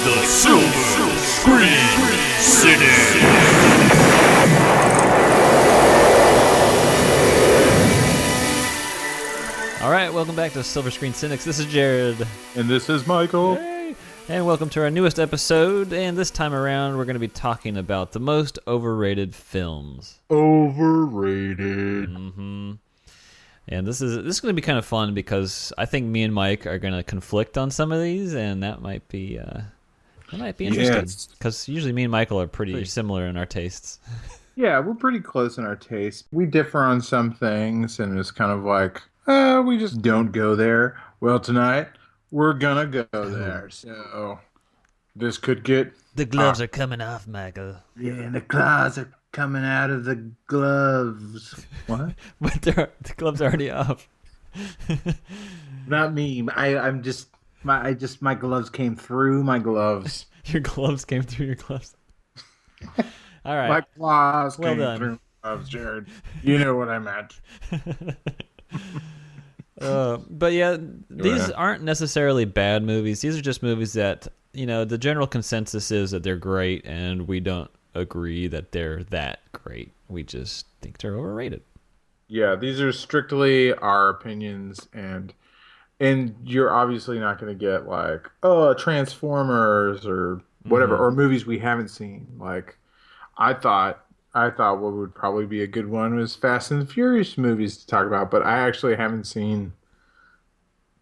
the Silver Screen City. All right, welcome back to Silver Screen Cynics. This is Jared. And this is Michael. Hey. And welcome to our newest episode. And this time around, we're going to be talking about the most overrated films. Overrated. Mm-hmm. And this is going to be kind of fun because I think me and Mike are going to conflict on some of these, and that might be interesting. Because usually me and Michael are pretty similar in our tastes. Yeah, we're pretty close in our taste. We differ on some things, and it's kind of like, we just don't go there. Well, tonight, we're gonna go there. So, this could get... The gloves are coming off, Michael. Yeah, the claws are coming out of the gloves. What? But the gloves are already off. Not me. My gloves came through my gloves. Your gloves came through your gloves. All right. My claws came done. through my gloves, Jared. You know what I meant. But yeah, these aren't necessarily bad movies. These are just movies that, the general consensus is that they're great, and we don't agree that they're that great. We just think they're overrated. Yeah, these are strictly our opinions, and you're obviously not going to get like, Transformers or whatever, or movies we haven't seen. Like, I thought what would probably be a good one was Fast and the Furious movies to talk about, but I actually haven't seen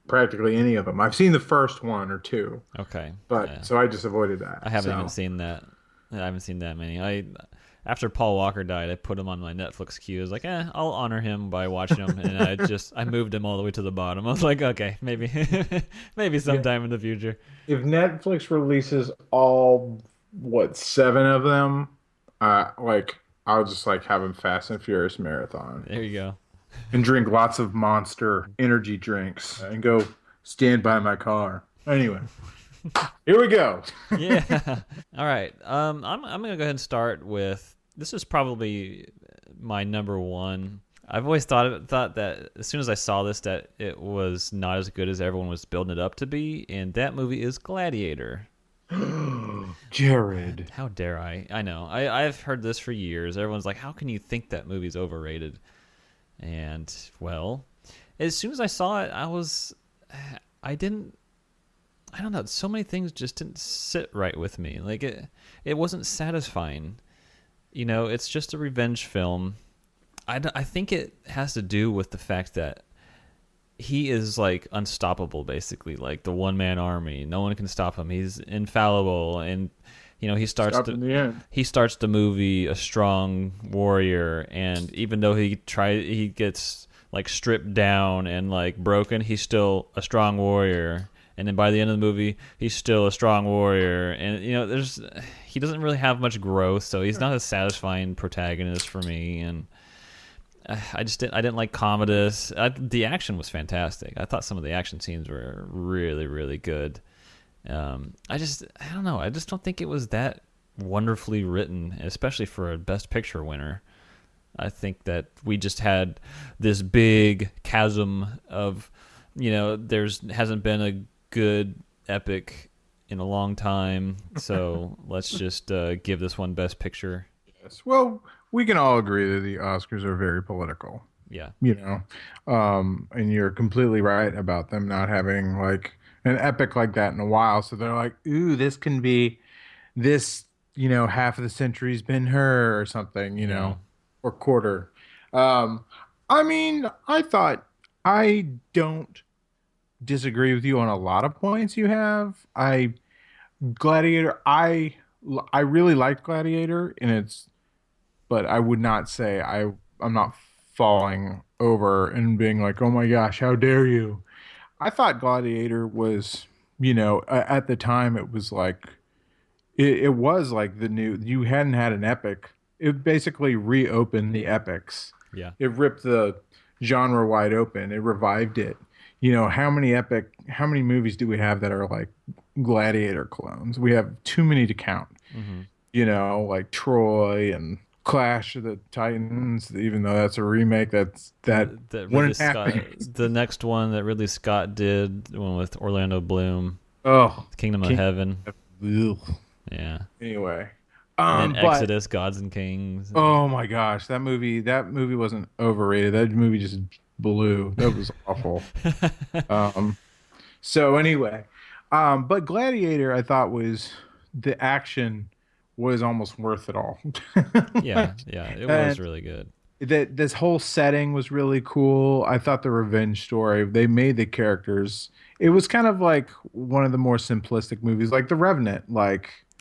practically any of them. I've seen the first one or two. Okay. But so I just avoided that. I haven't even seen that. I haven't seen that many. After Paul Walker died, I put him on my Netflix queue. I was like, I'll honor him by watching him, and I moved him all the way to the bottom. I was like, okay, maybe sometime in the future. If Netflix releases all 7 of them, I'll just have a Fast and Furious marathon. There you go. And drink lots of Monster energy drinks and go stand by my car. Anyway, here we go. Yeah. All right. I'm gonna go ahead and start with, this is probably my number one. I've always thought that as soon as I saw this, that it was not as good as everyone was building it up to be, and that movie is Gladiator. Jared, how dare I? I know. I've heard this for years. Everyone's like, how can you think that movie's overrated? And, well, as soon as I saw it, I don't know, so many things just didn't sit right with me. Like, it wasn't satisfying. It's just a revenge film. I think it has to do with the fact that he is unstoppable, basically, like the one-man army. No one can stop him. He's infallible, and he starts the movie a strong warrior, and even though he gets stripped down and broken, he's still a strong warrior. And then by the end of the movie, he's still a strong warrior, and he doesn't really have much growth, so he's not a satisfying protagonist for me. And I didn't like Commodus. The action was fantastic. I thought some of the action scenes were really, really good. I don't know. I just don't think it was that wonderfully written, especially for a Best Picture winner. I think that we just had this big chasm of, hasn't been a good epic in a long time. So let's just give this one Best Picture. Yes. Well, we can all agree that the Oscars are very political. Yeah. And you're completely right about them not having an epic like that in a while. So they're like, ooh, this can be this, half of the century's been her or something, or quarter. I don't disagree with you on a lot of points you have. Gladiator, I really liked Gladiator, but I would not say I'm not falling over and being like, oh my gosh, how dare you. I thought Gladiator was, at the time it was it was the new, you hadn't had an epic. It basically reopened the epics. Yeah. It ripped the genre wide open. It revived it. How many movies do we have that are Gladiator clones? We have too many to count. Mm-hmm. Like Troy and Clash of the Titans, even though that's a remake, that wouldn't happen. The next one that Ridley Scott did, the one with Orlando Bloom. Oh, Kingdom of Heaven. ugh. Yeah. Anyway, And then but Exodus, Gods and Kings. oh my gosh, that movie wasn't overrated. That movie just blew. That was awful. Um, so anyway, but Gladiator, I thought was the action was almost worth it all. Yeah, Like, yeah, it was and really good. that this whole setting was really cool. I thought the revenge story, they made the characters. It was kind of like one of the more simplistic movies, like The Revenant.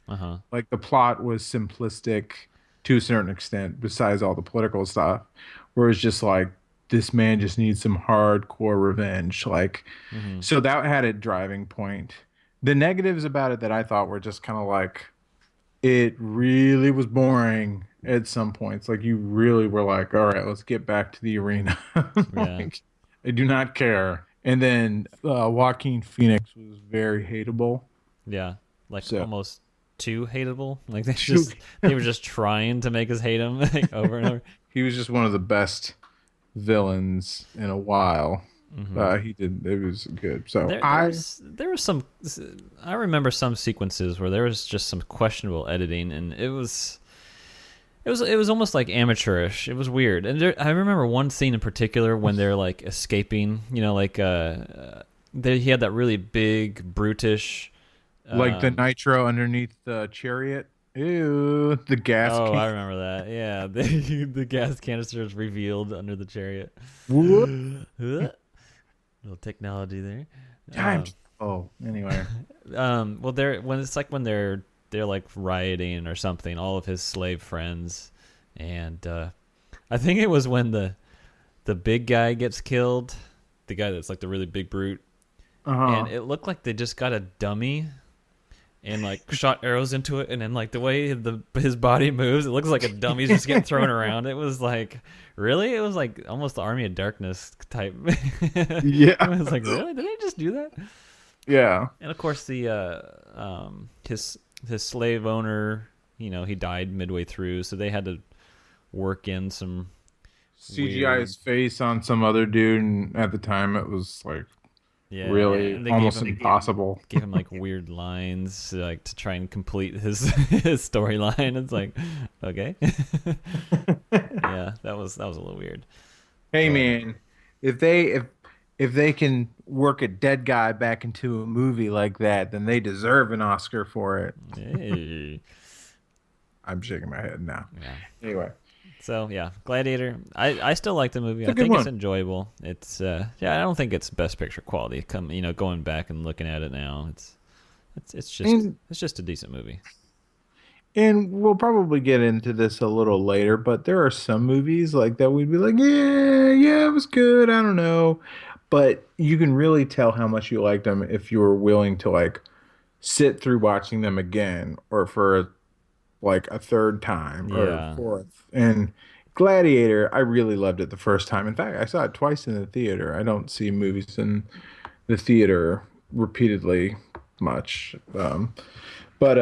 Uh-huh. Like the plot was simplistic to a certain extent, besides all the political stuff, where it's just like this man just needs some hardcore revenge. Like, Hmm. so that had a driving point. The negatives about it that I thought were just kind of like it really was boring at some points. Like you really were like, all right, let's get back to the arena. Yeah. Like, I do not care. And then Joaquin Phoenix was very hateable. Yeah. Like So almost too hateable. Like they were just trying to make us hate him like, over and over. he was just one of the best villains in a while. Hmm. He did it was good. So There, I there was some. I remember some sequences where there was just some questionable editing, and it was almost like amateurish. It was weird, and I remember one scene in particular when they're like escaping. You know, like he had that really big, brutish. like the Um, nitro underneath the chariot. Ew, the gas oh, can. I remember that. Yeah, the gas canister is revealed under the chariot. Whoop. Little technology there. Times. Oh, anyway. Well, when they're like rioting or something, all of his slave friends, and I think it was when the big guy gets killed, the guy that's like the really big brute, Uh-huh. and it looked like they just got a dummy and like shot arrows into it, and then like the way his body moves, it looks like a dummy's just getting thrown around. It was like really, it was like almost the Army of Darkness type. I Yeah. was like, really? Did they just do that? Yeah. And of course, the his slave owner, he died midway through, so they had to work in some CGI weird, his face on some other dude, and at the time it was like yeah, really and they almost impossible. gave him like weird lines like to try and complete his his storyline. It's like, okay, yeah, that was a little weird, Hey but man, if they can work a dead guy back into a movie like that, then they deserve an Oscar for it. hey, I'm shaking my head now. yeah. Anyway, So yeah, Gladiator. I still like the movie. it's a I good think it's one. enjoyable. It's yeah. I don't think it's best picture quality. Going back and looking at it now, And it's just a decent movie. And we'll probably get into this a little later, but there are some movies like that we'd be like, yeah, yeah, it was good. I don't know. But you can really tell how much you liked them if you were willing to like sit through watching them again or for like a third time or Yeah, fourth. And Gladiator, I really loved it the first time. In fact, I saw it twice in the theater. I don't see movies in the theater repeatedly much. But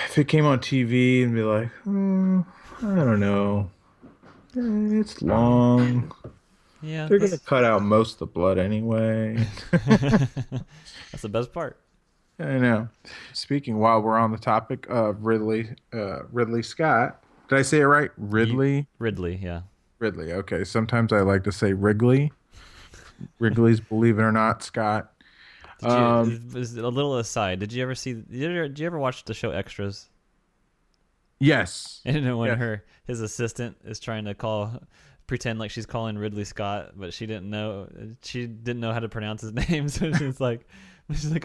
if it came on TV and be like, I don't know, it's long. yeah. They're gonna That's cut out most of the blood anyway. that's the best part. I know. Speaking while we're on the topic of Ridley Scott, did I say it right? You Ridley, Ridley. Yeah. Ridley. Okay. Sometimes I like to say Wrigley. Wrigley's Believe It or Not, Scott. Did Um, you? A little aside. Did you ever watch the show Extras? yes, And then when yes. his assistant is trying to pretend like she's calling Ridley Scott, but she didn't know how to pronounce his name, so she's like,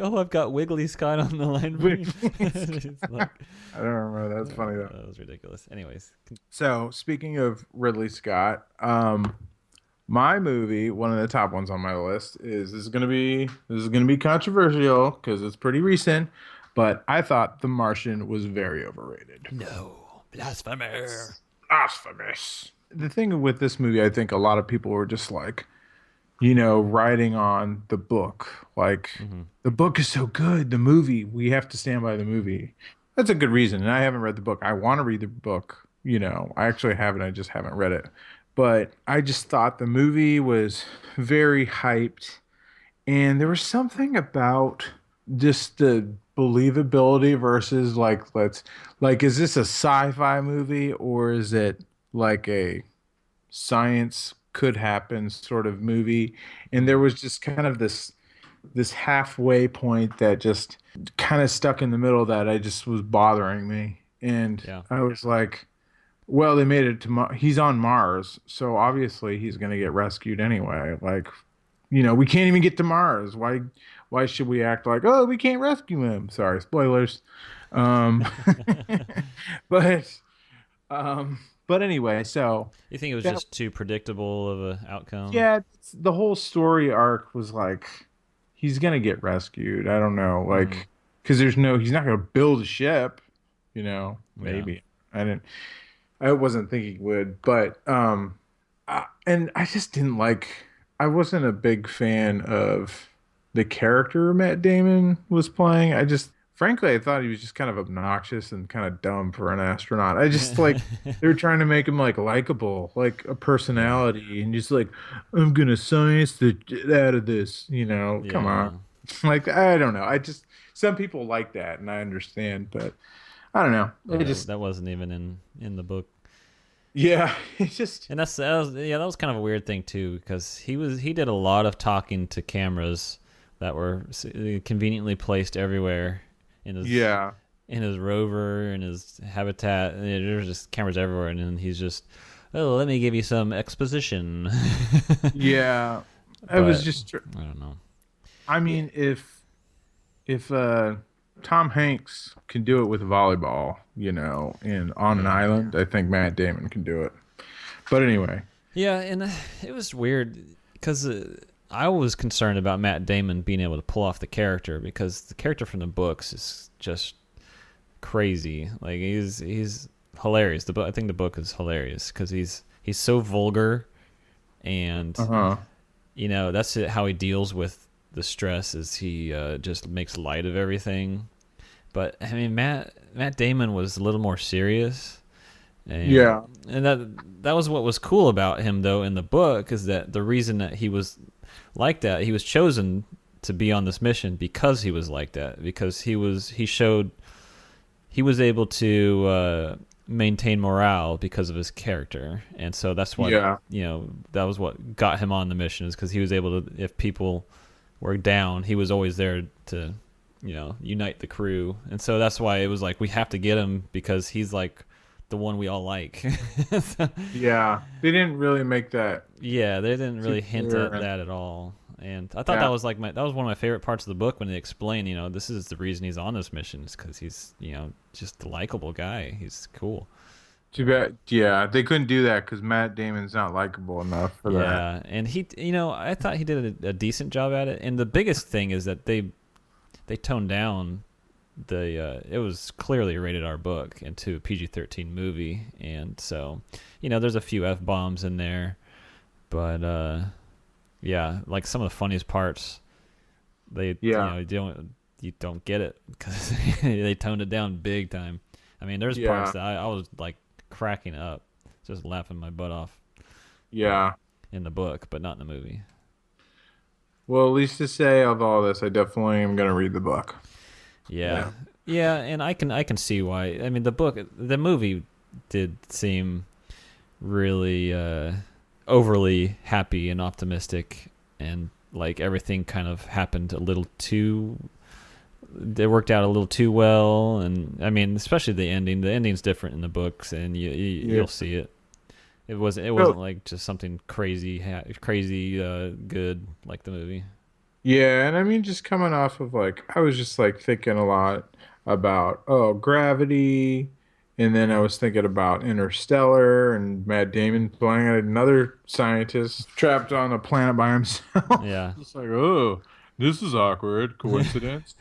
"Oh, I've got Wiggly Scott on the line for you." She's like, I don't remember. That's funny though. that was ridiculous. Anyways, So speaking of Ridley Scott, my movie, one of the top ones on my list, this is gonna be controversial because it's pretty recent, but I thought The Martian was very overrated. no blasphemy. Blasphemous. The thing with this movie, I think a lot of people were just like, riding on the book. Like, Hmm. the book is so good. The movie, we have to stand by the movie. That's a good reason. And I haven't read the book. I want to read the book. I actually haven't. I just haven't read it. But I just thought the movie was very hyped. And there was something about just believability versus like is this a sci-fi movie or is it like a science could happen sort of movie? And there Mm, was just kind of this halfway point that just kind of stuck in the middle that I just was bothering me. And yeah. I was like, well, they made it to he's on Mars, so obviously he's going to get rescued anyway. Like, we can't even get to Mars. Why should we act like, oh, we can't rescue him? Sorry, spoilers. Um, but but anyway, so You think it was that just too predictable of a outcome? yeah, the whole story arc was like he's gonna get rescued. I don't know, Mm, like because he's not gonna build a ship. yeah. Maybe I wasn't thinking he would, but and I just didn't like. I wasn't a big fan of the character Matt Damon was playing. Frankly, I thought he was just kind of obnoxious and kind of dumb for an astronaut. I just like they were trying to make him like likable, like a Yeah. personality, and just like I'm gonna science the out of this. Come on, Yeah. like I don't know. Some people like that, and I understand, but I don't know. Yeah, It just that wasn't even in the book. yeah, it just And that was kind of a weird thing too, because he did a lot of talking to cameras that were conveniently placed everywhere in his yeah. in his rover, in his habitat. And there's just cameras everywhere, and then he's just, oh, let me give you some exposition. Yeah, I was But just. I don't know. I Yeah, mean, if Tom Hanks can do it with volleyball, and on an yeah, island, I think Matt Damon can do it. But anyway, yeah, and it was weird because I was concerned about Matt Damon being able to pull off the character, because the character from the books is just crazy. Like he's hilarious. I think the book is hilarious because he's so vulgar, and uh-huh. that's how he deals with the stress. Is he just makes light of everything. But I mean, Matt Damon was a little more serious, and Yeah, that was what was cool about him though in the book, is that the reason that he was like that, he was chosen to be on this mission because he was like that, because he showed he was able to maintain morale because of his character. And so that's what, yeah, that was what got him on the mission, is because he was able to, if people were down, he was always there to unite the crew. And so that's why it was like, we have to get him because he's like the one we all like. So, yeah. They didn't really make that yeah, they didn't too really hint clear. at that at all. And I thought that Yeah, was like that was one of my favorite parts of the book, when they explain, this is the reason he's on this mission, is because he's, just a likable guy. He's cool. too bad. Yeah, they couldn't do that because Matt Damon's not likable enough for that. Yeah, and he, I thought he did a decent job at it. And the biggest thing is that they toned down it was clearly a rated R book into a PG-13 movie, and so there's a few F bombs in there, but yeah, like some of the funniest parts, they Yeah, you don't get it because they toned it down big time. I mean, there's parts yeah, that I was like cracking up, just laughing my butt off yeah. in the book, but not in the movie. Well, at least to say of all this, I definitely am gonna read the book. Yeah, Yeah. yeah, and I can see why. I mean, the movie did seem really overly happy and optimistic, and like everything kind of happened a little too. They worked out a little too well, and I mean, especially the ending. The ending's different in the books, and Yeah. you'll see it. It wasn't So, like just something crazy crazy good like the movie. yeah, and I mean, just coming off of like, I was just like thinking a lot about, gravity, and then I was thinking about Interstellar and Matt Damon playing another scientist trapped on a planet by himself. Yeah, Just like, oh, this is awkward. Coincidence?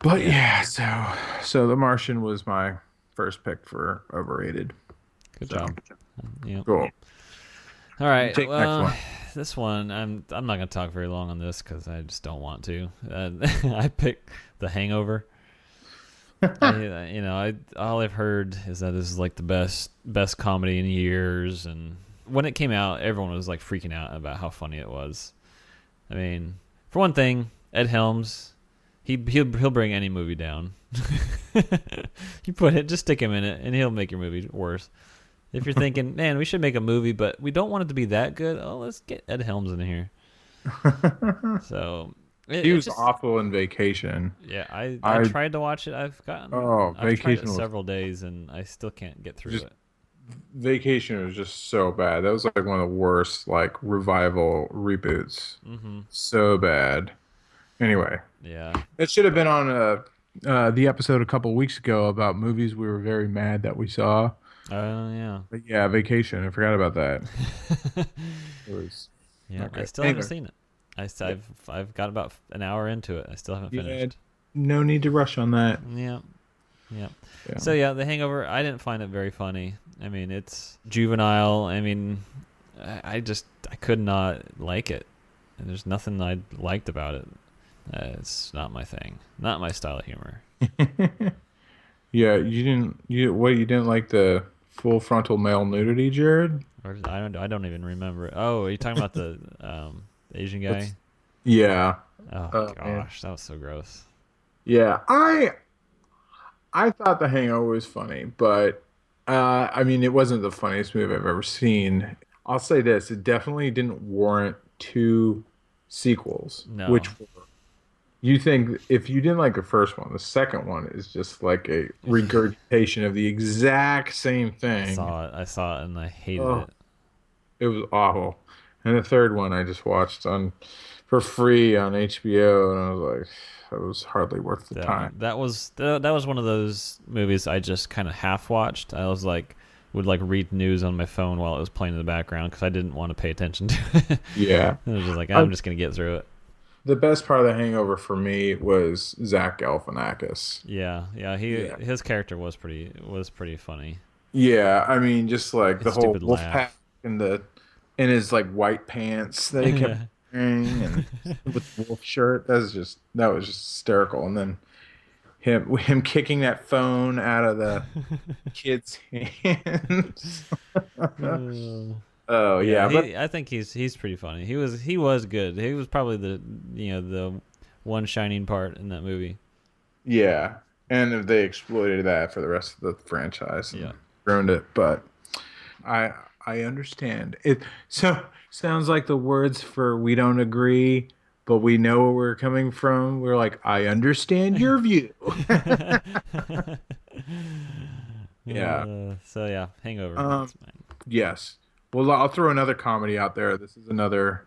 But yeah, yeah, so The Martian was my first pick for overrated. good So job. Yeah. cool. All right. Take next Well, one. this one I'm not gonna talk very long on this because I just don't want to. I picked The Hangover. All I've heard is that this is like the best comedy in years, and when it came out, everyone was like freaking out about how funny it was. I mean, for one thing, Ed Helms He'll bring any movie down. Just stick him in it, and he'll make your movie worse. If you're thinking, man, we should make a movie, but we don't want it to be that good, let's get Ed Helms in here. So he was awful in Vacation. Yeah, I tried to watch it. I've tried it several days, and I still can't get through it. Vacation was just so bad. That was like one of the worst like revival reboots. Mm-hmm. So bad. Anyway, yeah, it should have been on the episode a couple weeks ago about movies we were very mad that we saw. Oh yeah. But yeah, Vacation. I forgot about that. It was. Yeah, okay. I still haven't seen it. I've got about an hour into it. I still haven't finished. No need to rush on that. Yeah. So yeah, The Hangover. I didn't find it very funny. I mean, it's juvenile. I mean, I could not like it. And there's nothing I liked about it. It's not my thing. Not my style of humor. Yeah, you didn't like the full frontal male nudity, Jared? Or I don't even remember. Oh, are you talking about the Asian guy? Yeah. Oh gosh, that was so gross. Yeah, I thought The Hangover was funny, but I mean, it wasn't the funniest movie I've ever seen. I'll say this: it definitely didn't warrant 2 sequels. No. Which you think if you didn't like the first one, the second one is just like a regurgitation of the exact same thing. I saw it, and I hated it. It was awful. And the third one I just watched for free on HBO, and I was like, that was hardly worth the time. That was one of those movies I just kind of half watched. I was like, would like read news on my phone while it was playing in the background because I didn't want to pay attention to it. Yeah. I was just like, I'm just gonna get through it. The best part of The Hangover for me was Zach Galifianakis. Yeah. His character was pretty funny. Yeah, I mean, just like the whole wolf laugh. pack and his like white pants that he kept wearing, and with the wolf shirt. That was just hysterical. And then him kicking that phone out of the kid's hands. Oh yeah, but I think he's pretty funny. He was good. He was probably the one shining part in that movie. Yeah, and if they exploited that for the rest of the franchise, ruined it. But I understand it. So sounds like the words for "we don't agree, but we know where we're coming from." We're like, I understand your view. Yeah. So yeah, Hangover. Yes. Well, I'll throw another comedy out there. This is another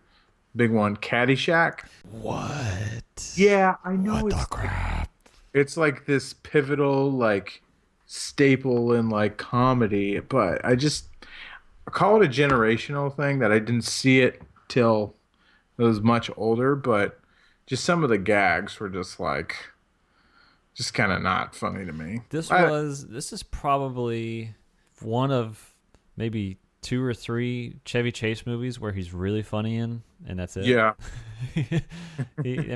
big one. Caddyshack. What? Yeah, I know. What the crap? It's like this pivotal, like, staple in like comedy, but I call it a generational thing that I didn't see it till I was much older. But just some of the gags were just kind of not funny to me. This is probably one of maybe 2 or 3 Chevy Chase movies where he's really funny in, and that's it. Yeah. I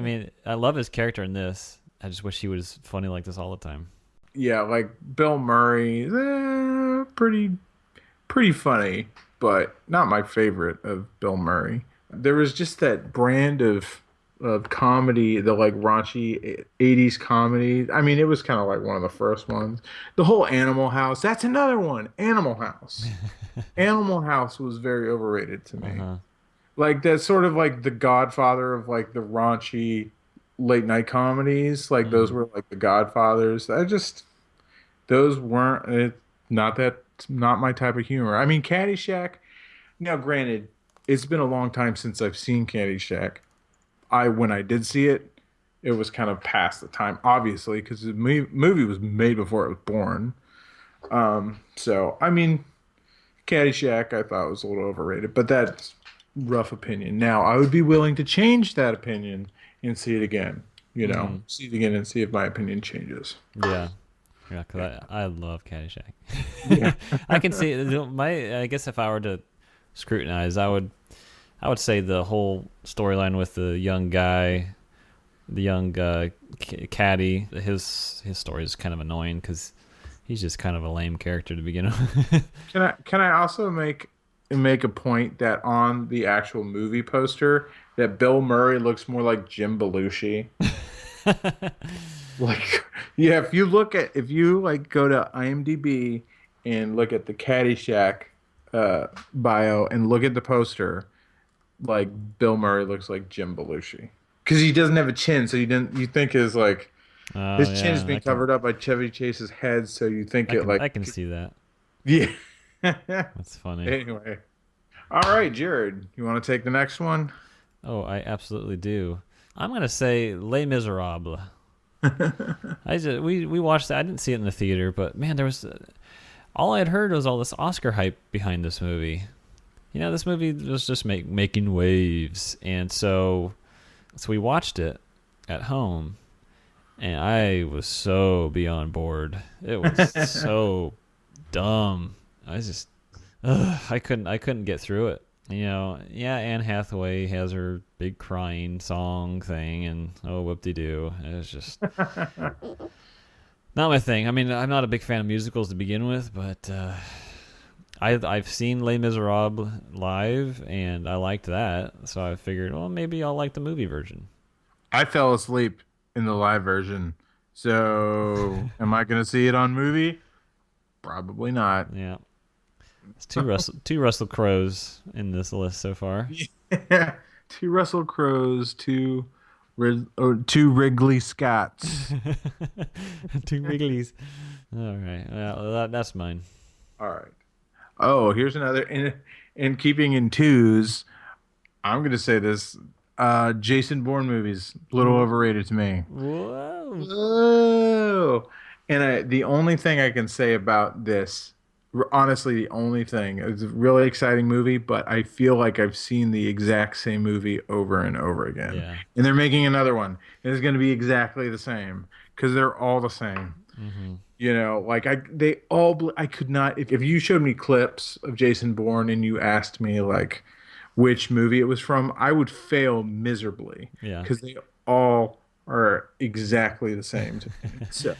mean, I love his character in this. I just wish he was funny like this all the time. Yeah, like Bill Murray, pretty funny, but not my favorite of Bill Murray. There was just that brand of comedy, the like raunchy 80s comedy. I mean, it was kind of like one of the first ones. The whole Animal House, that's another one. Animal House. Animal House was very overrated to me. Uh-huh. Like that's sort of like the godfather of like the raunchy late night comedies. Like those were like the Godfathers. Those weren't not my type of humor. I mean, Caddyshack. Now, granted, it's been a long time since I've seen Caddyshack. When I did see it, it was kind of past the time, obviously, because the movie was made before I was born. So, I mean, Caddyshack I thought was a little overrated, but that's rough opinion. Now, I would be willing to change that opinion and see it again. See it again and see if my opinion changes. Yeah. Yeah, because I love Caddyshack. Yeah. I can see I guess if I were to scrutinize, I would say the whole storyline with the young guy, the young caddy, his story is kind of annoying because he's just kind of a lame character to begin with. Can I also make a point that on the actual movie poster that Bill Murray looks more like Jim Belushi? Like, yeah, if you like go to IMDb and look at the Caddyshack bio and look at the poster, like Bill Murray looks like Jim Belushi because he doesn't have a chin, so you think his like Oh his chin's yeah, been covered up by Chevy Chase's head, so you think it like I can see that. yeah. That's funny. Anyway, all right, Jared, you want to take the next one? Oh, I absolutely do. I'm gonna say Les Miserables. We watched that. I didn't see it in the theater, but man, there was all I had heard was all this Oscar hype behind this movie. This movie was just making waves, and so we watched it at home, and I was so beyond bored. It was so dumb. I couldn't get through it. Yeah, Anne Hathaway has her big crying song thing, and oh, whoop-de-doo. It was just not my thing. I mean, I'm not a big fan of musicals to begin with, but I've seen Les Miserables live, and I liked that, so I figured, well, maybe I'll like the movie version. I fell asleep in the live version, so am I going to see it on movie? Probably not. Yeah. It's two Russell Crowes in this list so far. Yeah. Two Russell Crowes, two Wrigley Scotts. Two Wrigleys. All right. Well, that's mine. All right. Oh, here's another. In keeping in twos, I'm going to say this. Jason Bourne movies, a little overrated to me. Whoa. Whoa. And the only thing I can say about this, honestly, the only thing, it's a really exciting movie, but I feel like I've seen the exact same movie over and over again. Yeah. And they're making another one. And it's going to be exactly the same because they're all the same. Mm-hmm. Like I could not, if you showed me clips of Jason Bourne and you asked me like which movie it was from, I would fail miserably. Yeah. Because they all are exactly the same to me. So,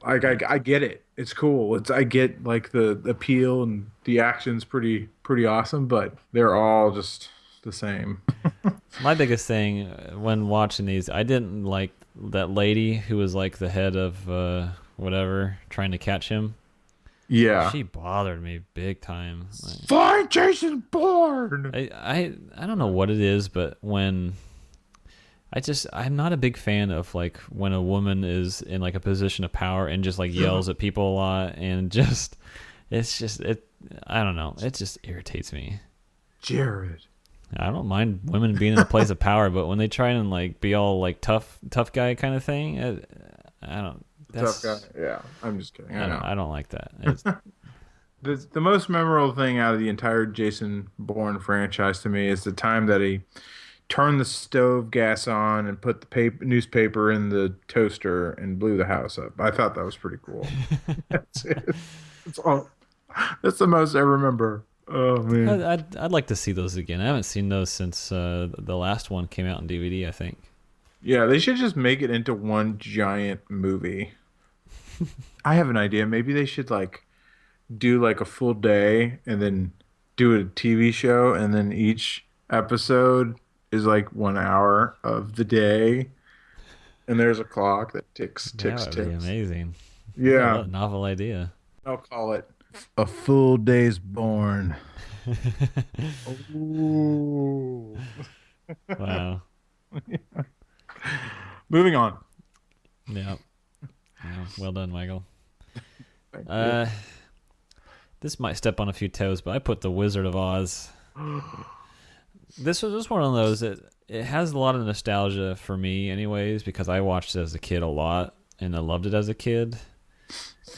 like, I get it. It's cool. I get like the appeal and the action's pretty awesome, but they're all just the same. My biggest thing when watching these, I didn't like that lady who was like the head of whatever trying to catch him. Yeah. She bothered me big time. Find Jason Bourne. I don't know what it is, but when I'm not a big fan of like when a woman is in like a position of power and just like yells at people a lot and just I don't know. It just irritates me. Jared. I don't mind women being in a place of power, but when they try and like be all like tough guy kind of thing, I don't. Tough guy. Yeah, I'm just kidding. I don't like that. The most memorable thing out of the entire Jason Bourne franchise to me is the time that he turned the stove gas on and put the newspaper in the toaster and blew the house up. I thought that was pretty cool. That's it. That's the most I remember. Oh man, I'd like to see those again. I haven't seen those since the last one came out on DVD, I think. Yeah, they should just make it into one giant movie. I have an idea. Maybe they should like do like a full day and then do a TV show, and then each episode is like 1 hour of the day, and there's a clock that ticks. That would be amazing. Yeah, what a novel idea. I'll call it A Full Day's Born. Ooh. Wow. Moving on. Yeah. Well done, Michael. This might step on a few toes, but I put The Wizard of Oz. This was one of those that it has a lot of nostalgia for me anyways, because I watched it as a kid a lot and I loved it as a kid.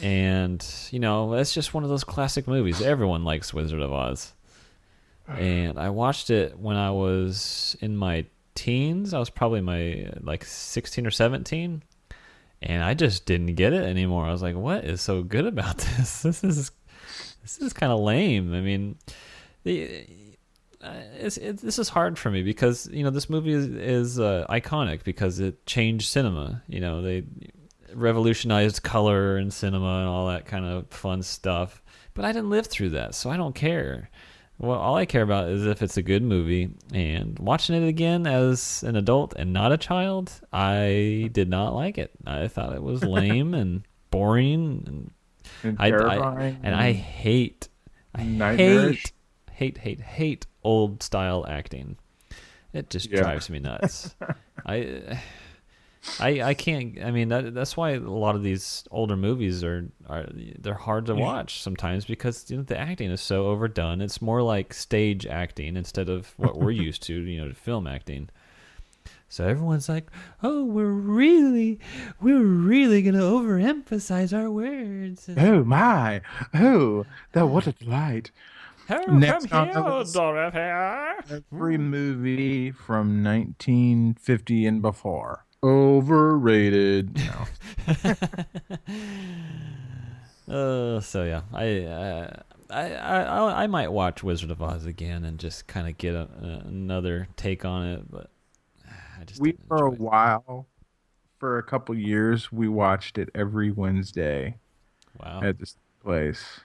And, it's just one of those classic movies. Everyone likes Wizard of Oz. And I watched it when I was in my teens. I was probably my 16 or 17. And I just didn't get it anymore. I was like, what is so good about this? This is kind of lame. I mean, this is hard for me because, this movie is iconic because it changed cinema. They revolutionized color and cinema and all that kind of fun stuff. But I didn't live through that, so I don't care. Well, all I care about is if it's a good movie. And watching it again as an adult and not a child, I did not like it. I thought it was lame and boring, and And I terrifying and and I nightmarish. hate old style acting. It just Yeah. drives me nuts. I I can't. I mean, that's why a lot of these older movies are they're hard to watch sometimes because the acting is so overdone. It's more like stage acting instead of what we're used to, film acting. So everyone's like, "Oh, we're really gonna overemphasize our words." Oh my! Oh, that what a delight! Oh, come Next on the here, list, Dorothy. every movie from 1950 and before. Overrated. No. So yeah, I might watch Wizard of Oz again and just kind of get another take on it, but I just We didn't for a enjoy it. while, for a couple years, we watched it every Wednesday Wow. at this place.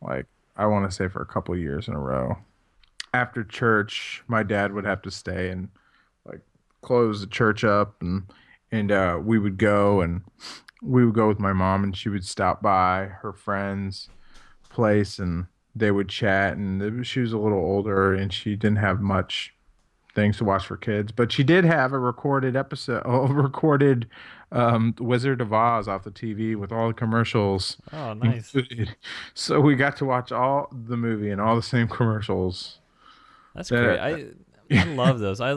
Like I want to say for a couple years in a row. After church, my dad would have to stay and like close the church up, and we would go with my mom, and she would stop by her friends' place, and they would chat. And she was a little older, and she didn't have much things to watch for kids, but she did have a recorded episode, a recorded Wizard of Oz off the TV with all the commercials Oh, nice. included. So we got to watch all the movie and all the same commercials. That's great. That, I love those. I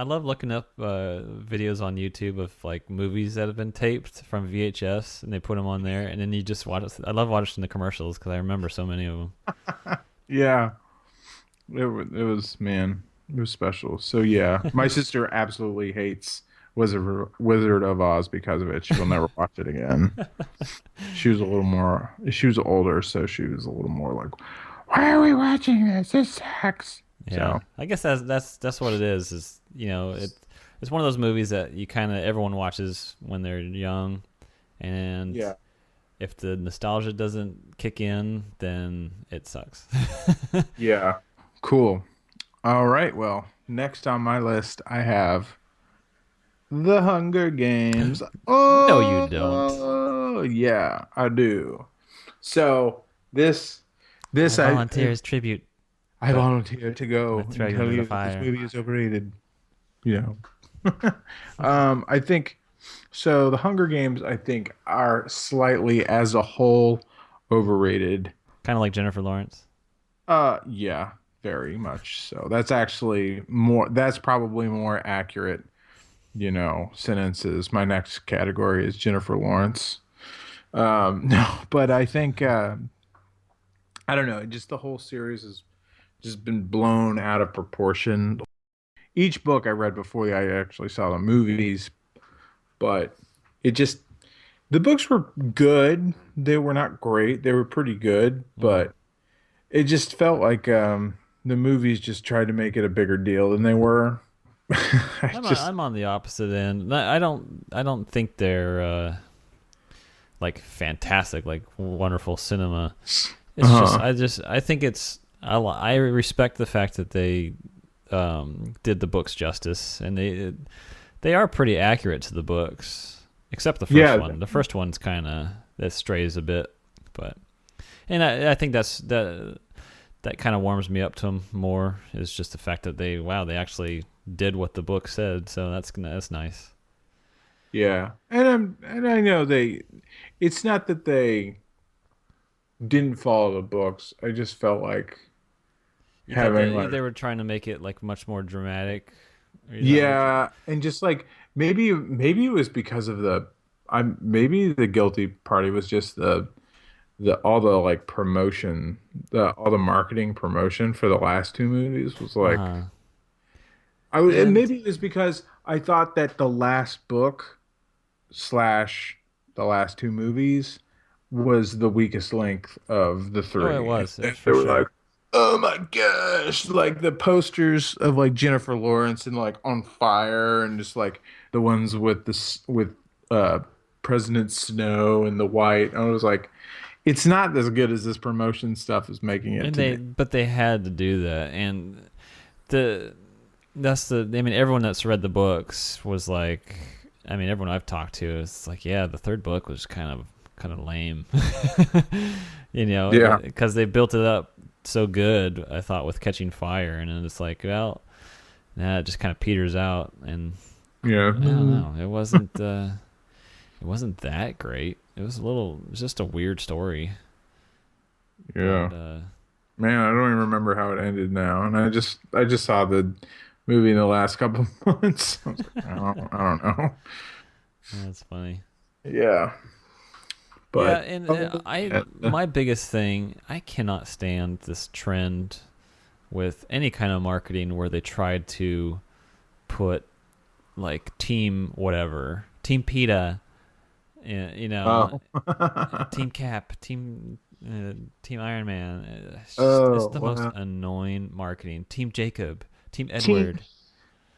love looking up videos on YouTube of like movies that have been taped from VHS and they put them on there, and then you just watch it. I love watching the commercials because I remember so many of them. yeah, it was man, it was special. So yeah, my sister absolutely hates Wizard of Oz because of it. She will never watch it again. She was older, so she was a little more like, why are we watching this? This sucks. Yeah, So I guess that's what it is. It's one of those movies that you kind of everyone watches when they're young, and yeah, if the nostalgia doesn't kick in, then it sucks. yeah, cool. All right, well, next on my list I have The Hunger Games. No, you don't. Oh, yeah, I do. So this I this volunteer as tribute, I but volunteer to I'm go gonna throw and you tell into the you that this fire. movie is overrated. You know. I think so. The Hunger Games, I think, are slightly as a whole overrated. Kind of like Jennifer Lawrence. Yeah, very much so. That's actually more. That's probably more accurate. Sentences. My next category is Jennifer Lawrence. No, but I think I don't know. Just the whole series has just been blown out of proportion. Each book I read before I actually saw the movies, but it just the books were good. They were not great. They were pretty good, Mm. but it just felt like the movies just tried to make it a bigger deal than they were. I just I'm on the opposite end. I don't think they're like fantastic, like wonderful cinema. It's just uh I think I respect the fact that they did the books justice, and they are pretty accurate to the books, except the first yeah, one. The first one's kind of that strays a bit, but and I think that kind of warms me up to them more. Is just the fact that they actually did what the book said, so that's nice. yeah, and I know it's not that they didn't follow the books. I just felt like You thought having that like they were trying to make it like much more dramatic. Or is that what you? yeah, and just like maybe it was because of I'm maybe the guilty party was just the all the like promotion, the all the marketing promotion for the last two movies was Uh like huh. and And maybe it was because I thought that the last book slash the last two movies was the weakest link of the oh, it three. was. It And was they for were like, sure. oh my gosh, like the posters of like Jennifer Lawrence and like on fire, and just like the ones with uh President Snow and the white. I was like, It's not as good as this promotion stuff is making it And to be. but they had to do that, and the that's the. I mean, everyone that's read the books was like, I mean, everyone I've talked to is like, yeah, the third book was kind of lame, Yeah. because they built it up so good. I thought with Catching Fire, and then it's like, well, nah, it just kind of peters out, and Yeah. I don't know. It wasn't. It wasn't that great. It was a little. It was just a weird story. Yeah. But, Man, I don't even remember how it ended now. And I just saw the movie in the last couple of months. I was like, I don't know. that's funny. Yeah. Yeah, But and I yeah. my biggest thing, I cannot stand this trend with any kind of marketing where they tried to put like team whatever, team PETA, Oh. team Cap, team Iron Man. It's Oh, the most wow. annoying marketing. Team Jacob, team Team Edward.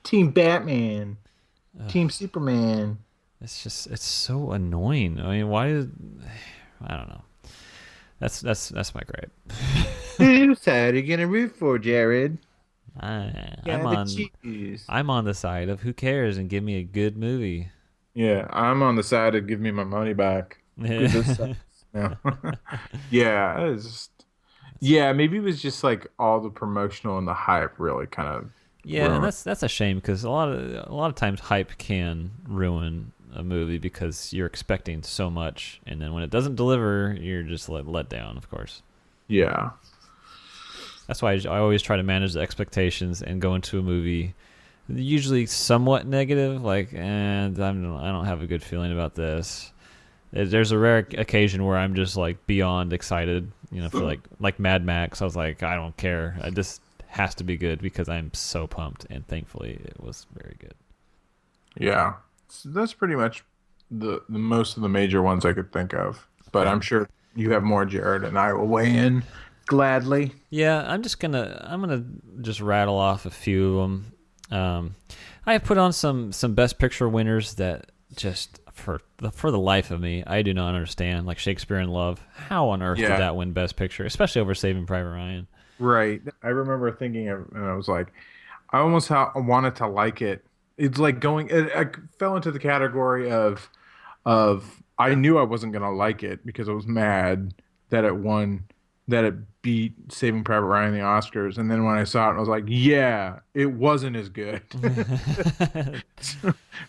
Team Batman, Ugh, Team Superman. it's so annoying. I mean, why is I don't know. That's my gripe. Whose side are you gonna root for, Jared? I'm Gotta on choose. I'm on the side of who cares and give me a good movie. Yeah, I'm on the side of give me my money back. Because this sucks. No. Yeah, it was just, yeah, maybe it was just like all the promotional and the hype really kind of Yeah, and ruined. that's a shame because a lot of times hype can ruin a movie because you're expecting so much, and then when it doesn't deliver, you're just let down. Of course, Yeah. that's why I always try to manage the expectations and go into a movie usually somewhat negative, like, and I don't have a good feeling about this. There's a rare occasion where I'm just like beyond excited, for like Mad Max. I was like, I don't care. I just has to be good because I'm so pumped, and thankfully it was very good. Yeah. So that's pretty much the most of the major ones I could think of. But Okay. I'm sure you have more, Jared, and I will weigh in gladly. Yeah, I'm gonna just rattle off a few of them. I have put on some Best Picture winners that just for the life of me I do not understand. Like Shakespeare in Love, how on earth did Yeah. that win Best Picture, especially over Saving Private Ryan? Right. I remember thinking of, and I was like, I almost wanted to like it. It's like going. I fell into the category of I knew I wasn't gonna like it because I was mad that it won, that it beat Saving Private Ryan in the Oscars, and then when I saw it, I was like, yeah, it wasn't as good.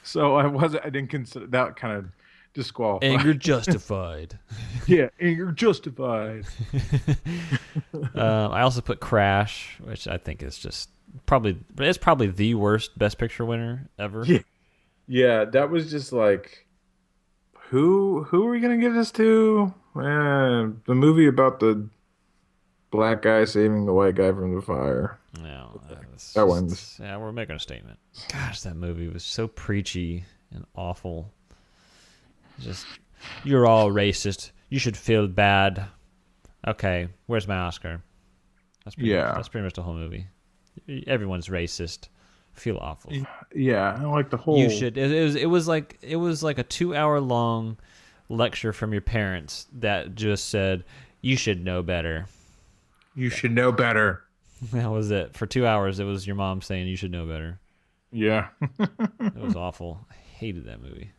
So I didn't consider that kind of Anger disqualified. justified. Yeah, and you're justified. I also put Crash, which I think is just probably the worst Best Picture winner ever. Yeah, yeah, that was just like. Who are we gonna give this to? The movie about the black guy saving the white guy from the fire. No, it's That one's just yeah, we're making a statement. Gosh, that movie was so preachy and awful. Just you're all racist. You should feel bad. Okay, where's my Oscar? yeah, That's pretty much the whole movie. Everyone's racist. Feel awful. yeah. I like the You whole. should. It was like a 2 hour long lecture from your parents that just said you should know better. You should know better. That was it. For 2 hours, it was your mom saying you should know better. Yeah, It was awful. I hated that movie.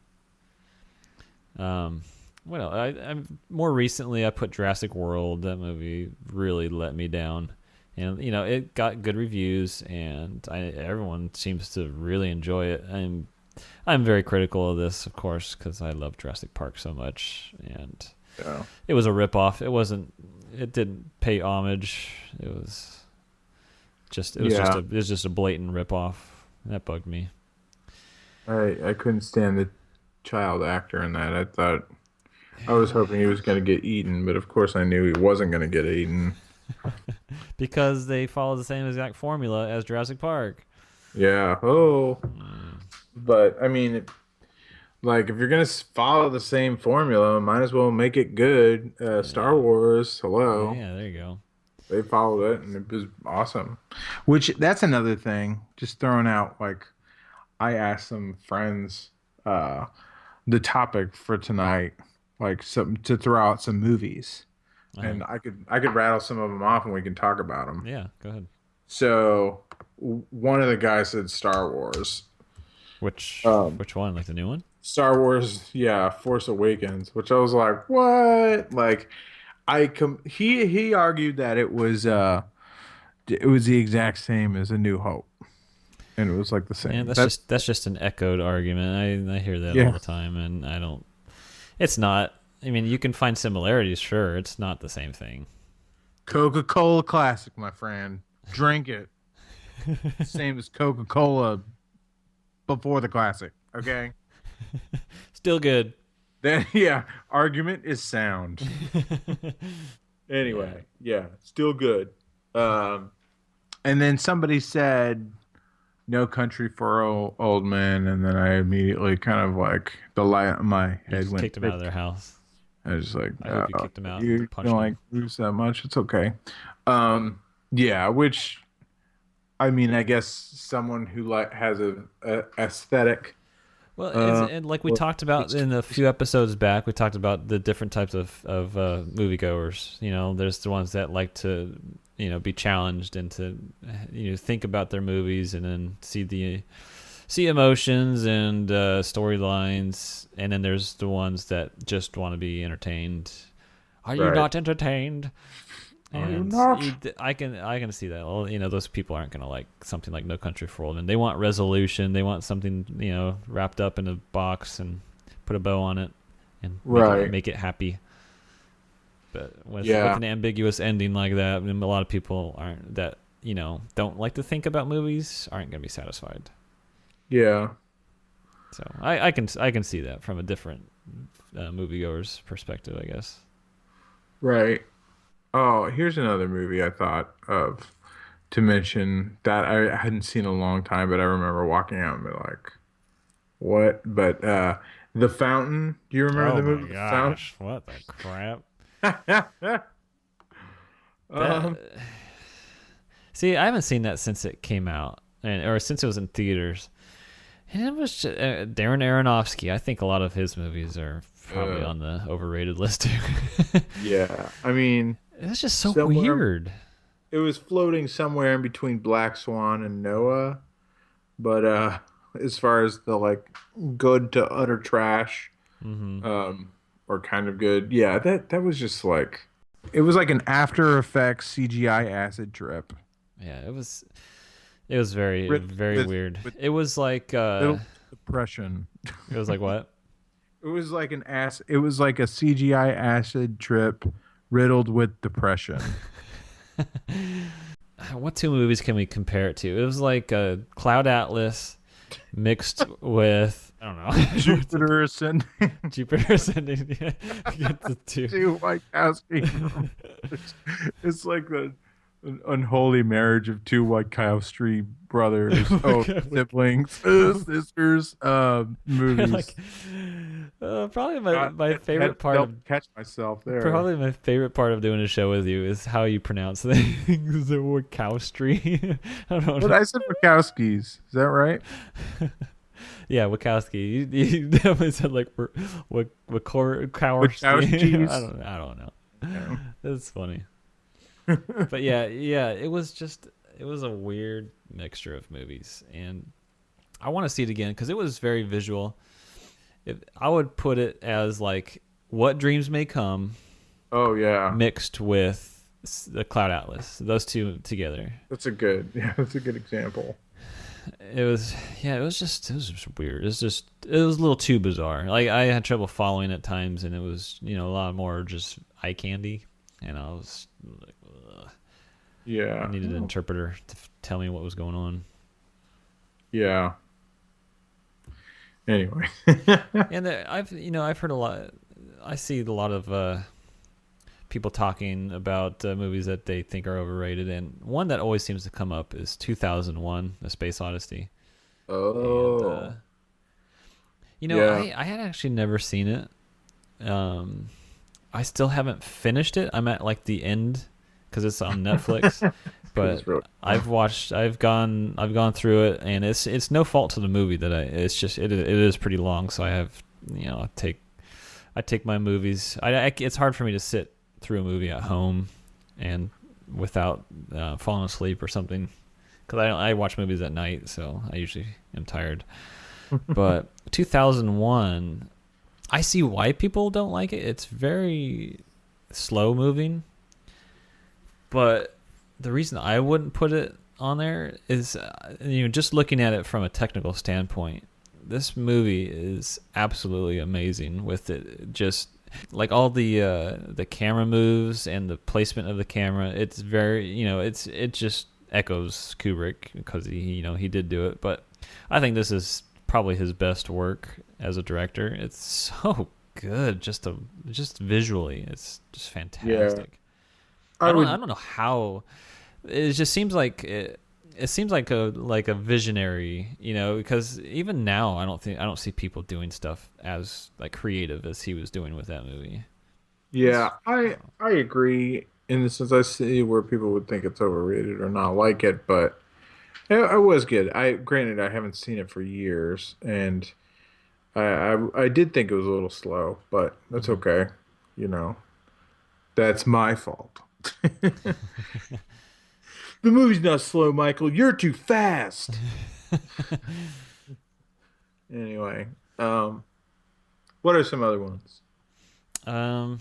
Um, what else? More recently I put Jurassic World. That movie really let me down, and it got good reviews, and everyone seems to really enjoy it. I'm very critical of this, of course, because I love Jurassic Park so much, and yeah, it was a ripoff. It wasn't. It didn't pay homage. It was just. It was just yeah. a. It was just a blatant ripoff. That bugged me. I couldn't stand the child actor in that. I was hoping he was gonna get eaten, but of course I knew he wasn't gonna get eaten. Because they follow the same exact formula as Jurassic Park. Yeah. Oh, but I mean, like, if you're gonna follow the same formula, might as well make it good. Star Yeah. Wars, hello, Yeah, there you go. they followed it, and it was awesome. Which that's another thing. Just throwing out, like, I asked some friends uh, the topic for tonight, like some to throw out some movies. and I could rattle some of them off, and we can talk about them. Yeah, go ahead. So one of the guys said Star Wars. Which one? Like the new one? Star Wars, yeah, Force Awakens, which I was like, what? Like, he argued that it was the exact same as A New Hope, and it was like the same. And that's just an echoed argument. I hear that all the time, and I don't. It's not. I mean, you can find similarities, sure. It's not the same thing. Coca-Cola Classic, my friend. Drink it. Same as Coca-Cola before the classic. Okay. Still good. Then argument is sound. Anyway, still good. And then somebody said No Country for Old Men, and then I immediately kind of like the light on my head went. Kicked them out of their house. I was like, I hope you kicked them out. You don't like movies that much. It's okay. Which, I mean, I guess someone who has a aesthetic. Well, and like we talked about in a few episodes back, we talked about the different types of moviegoers. You know, there's the ones that like to, be challenged and to, think about their movies and then see emotions and storylines, and then there's the ones that just want to be entertained. Are you not entertained? Are you not? I can see that. Well, those people aren't going to like something like No Country for Old Men. They want resolution. They want something wrapped up in a box and put a bow on it and make it happy. But with an ambiguous ending like that, a lot of people don't like to think about movies aren't going to be satisfied. Yeah. So I can see that from a different moviegoer's perspective, I guess. Right. Oh, here's another movie I thought of to mention that I hadn't seen in a long time, but I remember walking out and be like, what? But The Fountain. Do you remember the movie? Oh my gosh, what the crap? See, I haven't seen that since it came out, or since it was in theaters. And it was just, Darren Aronofsky. I think a lot of his movies are probably on the overrated list too. Yeah, I mean, it's just so weird. It was floating somewhere in between Black Swan and Noah, but as far as the good to utter trash, or kind of good, that was just it was like an After Effects CGI acid trip. Yeah, it was very weird. It was like depression. It was like what? It was like it was like a CGI acid trip riddled with depression. What two movies can we compare it to? It was like a Cloud Atlas mixed with, I don't know, Jupiter Ascending. Jupiter Ascending. Yeah. Get the two Wachowski. It's like the unholy marriage of two Wachowski brothers, siblings, sisters, movies. Probably my favorite part of catch myself there. Probably my favorite part of doing a show with you is how you pronounce things. The Wachowski. I don't know. But I said Wachowskis. Is that right? Yeah, Wachowski. You definitely said Wachowski. I don't know. Yeah. That's funny. But yeah, it was a weird mixture of movies, and I want to see it again because it was very visual. I would put it as What Dreams May Come. Oh yeah, mixed with the Cloud Atlas. Those two together. That's a good example. It was just weird. It was a little too bizarre. I had trouble following at times, and it was a lot more just eye candy, and I was like, ugh. Yeah, I needed an interpreter to tell me what was going on. Yeah. Anyway, and I've heard a lot. I see a lot of people talking about movies that they think are overrated, and one that always seems to come up is 2001: A Space Odyssey. Oh, and, I had actually never seen it. I still haven't finished it. I'm at the end because it's on Netflix. But I've gone through it, and it's no fault to the movie that it is pretty long. So I have, I take my movies. It's hard for me to sit through a movie at home and without falling asleep or something. Because I watch movies at night, so I usually am tired. But 2001, I see why people don't like it. It's very slow moving. But the reason I wouldn't put it on there is, just looking at it from a technical standpoint, this movie is absolutely amazing with it. Just like all the camera moves and the placement of the camera, it's very, it just echoes Kubrick because he did do it. But I think this is probably his best work as a director. It's so good, just visually, it's just fantastic. Yeah. I don't know how. It just seems like it seems like a visionary, because even now I don't see people doing stuff as like creative as he was doing with that movie. Yeah, I agree in the sense I see where people would think it's overrated or not like it, but it was good. Granted I haven't seen it for years, and I did think it was a little slow, but that's okay. You know, that's my fault. The movie's not slow, Michael. You're too fast. Anyway, what are some other ones? Um,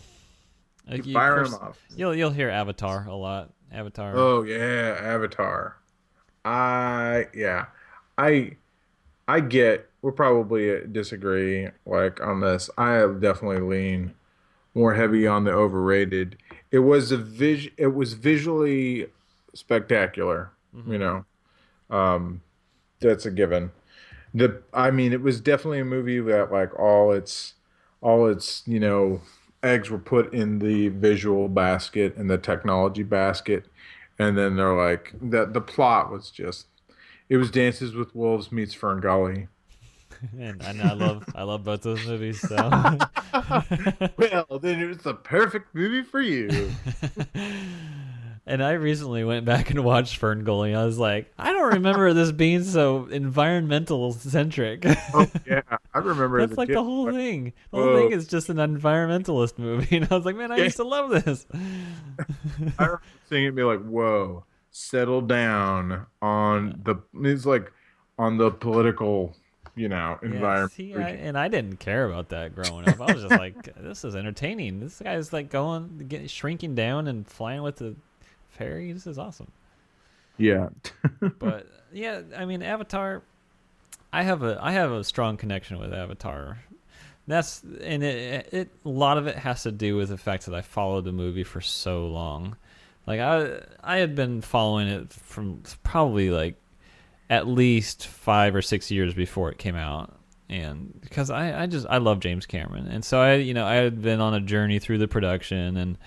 Fire them off. You'll hear Avatar a lot. Avatar. Oh yeah, Avatar. Yeah, I I get we'll probably disagree like on this. I definitely lean more heavy on the overrated. It was visually spectacular, you know. Um that's a given. I mean it was definitely a movie that like all its eggs were put in the visual basket and the technology basket, and then they're like the plot was just it was Dances with Wolves meets Fern Gully. And I love both those movies. So. Well, then it was the perfect movie for you. And I recently went back and watched Fern Gully. I was like, I don't remember this being so environmental centric. Oh yeah, I remember. That's like the whole thing. The whole thing is just an environmentalist movie, and I was like, man, I used to love this. I remember seeing it and be like, whoa, settle down on the. It's like on the political, environment. See, and I didn't care about that growing up. I was just like, this is entertaining. This guy's like shrinking down and flying with the fairy. This is awesome. Yeah. But yeah, I mean, Avatar. I have a strong connection with Avatar. It a lot of it has to do with the fact that I followed the movie for so long. Like I had been following it from probably like at least 5 or 6 years before it came out, and because I love James Cameron, and so I had been on a journey through the production, and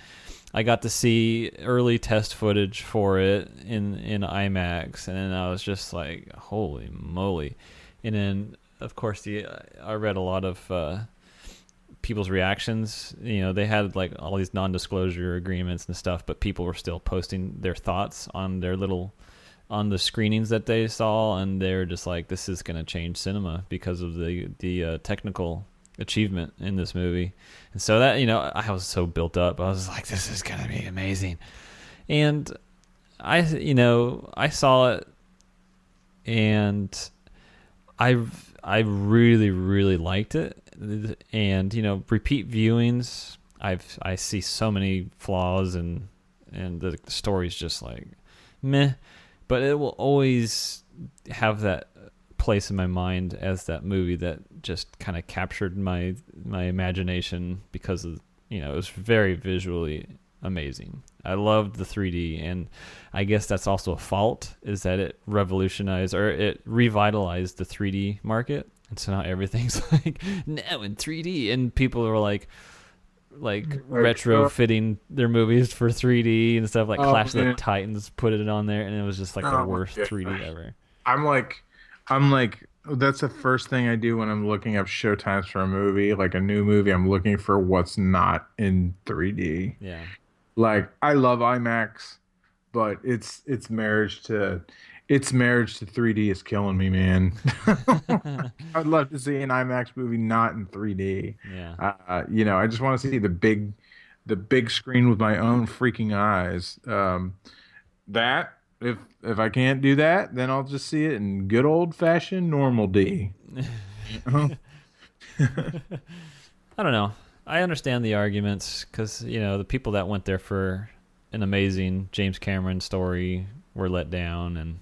I got to see early test footage for it in IMAX, and then I was just like, holy moly. And then of course I read a lot of people's reactions. They had like all these non-disclosure agreements and stuff, but people were still posting their thoughts on the screenings that they saw, and they're just like, this is going to change cinema because of the technical achievement in this movie. And so that, I was so built up. I was like, this is going to be amazing. And I saw it, and I really, really liked it. And, repeat viewings, I see so many flaws, and the story's just like meh. But it will always have that place in my mind as that movie that just kind of captured my imagination because of, it was very visually amazing. I loved the 3D, and I guess that's also a fault, is that it revolutionized or it revitalized the 3D market. And so now everything's like now in 3D, and people are like retrofitting their movies for 3D and stuff. Like Clash of the Titans put it on there, and it was just like the worst 3D ever. I'm like, that's the first thing I do when I'm looking up showtimes for a movie, like a new movie. I'm looking for what's not in 3D. Yeah. Like I love IMAX, but its marriage to 3D is killing me, man. I'd love to see an IMAX movie not in 3D. Yeah. I just want to see the the big screen with my own freaking eyes. That if I can't do that, then I'll just see it in good old fashioned normal D. I don't know. I understand the arguments because the people that went there for an amazing James Cameron story were let down, and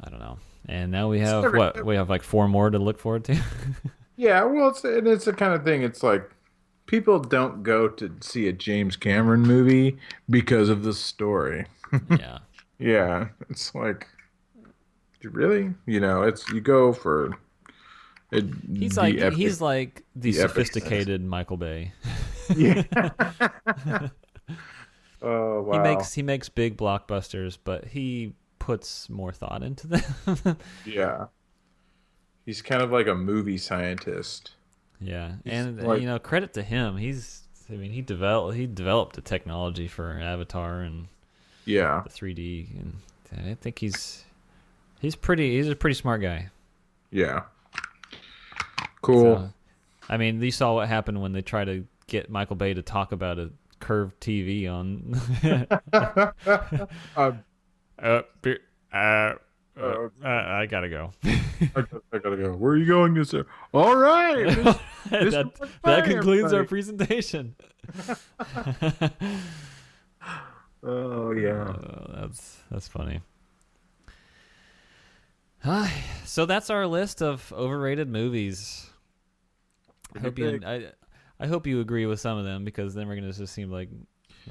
I don't know. And now we have what? We have like 4 more to look forward to. Yeah, well, it's the kind of thing. It's like people don't go to see a James Cameron movie because of the story. Yeah. Yeah, it's like, really, it's you go for it. He's like the sophisticated Michael Bay. Yeah. Oh wow. He makes big blockbusters, but he puts more thought into them. Yeah. He's kind of like a movie scientist. Yeah, He's and like, credit to him. He developed the technology for Avatar and yeah. the 3D, and I think he's a pretty smart guy. Yeah. Cool. So, I mean, you saw what happened when they tried to get Michael Bay to talk about a curved TV on. I gotta go. I gotta go. Where are you going, Mister? All right. That concludes our presentation. Oh yeah. That's funny. So that's our list of overrated movies. I hope you agree with some of them, because then we're gonna just seem like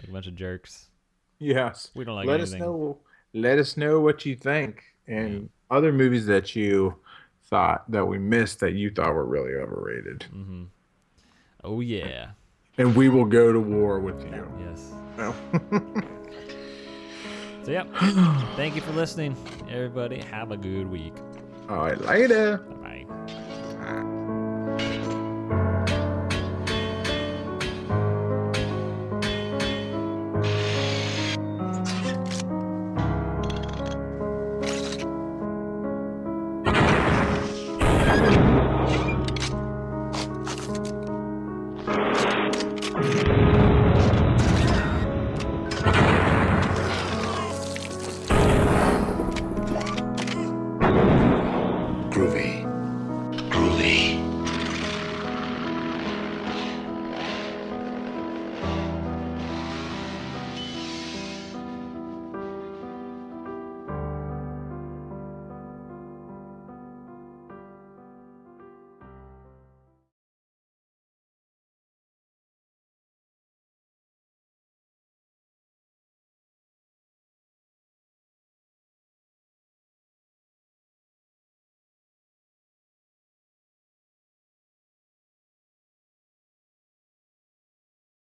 a bunch of jerks. Yes. We don't like Let anything. us know. Let us know what you think, and other movies that you thought that we missed that you thought were really overrated. Mm-hmm. Oh yeah. And we will go to war with you. Yes. No. So yeah. Thank you for listening, everybody. Have a good week. All right, later.